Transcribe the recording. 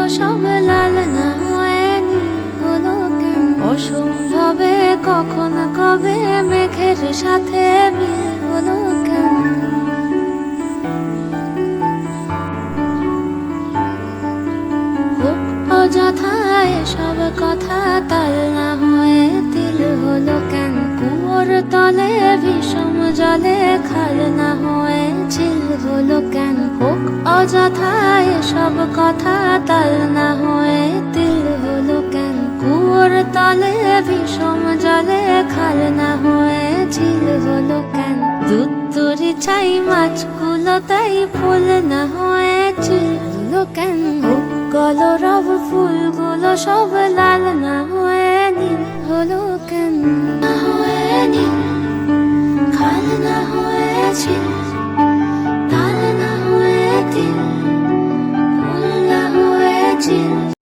সব লাল না হয়ে নীল হলো কেন? অসম্ভবে কখন কবে মেঘের সাথে মিল হলো কেন? হোক অযথা এসব কথা, তাল না হয়ে তিল হলো কেন? কুয়োর তলে বিষম জলে খাল না হয়ে ঝিল হলো কেন? হোক অযথা এসব কথা, তাল না হয়ে তিল হলো কেন? কুয়োর তলে বিষম জলে খাল না হয়ে ঝিল হলো কেন? দুধ তুরি চাই মাছগুলো তাই ফুল না হয়ে চিল হলো কেন? কলরব ফুলগুলো সব লাল না হয়ে নীল হলো কেন? না হয়ে নীল, খাল না হয়ে ঝিল, তাল না হয়ে তিল, ফুল না হয়ে চিল।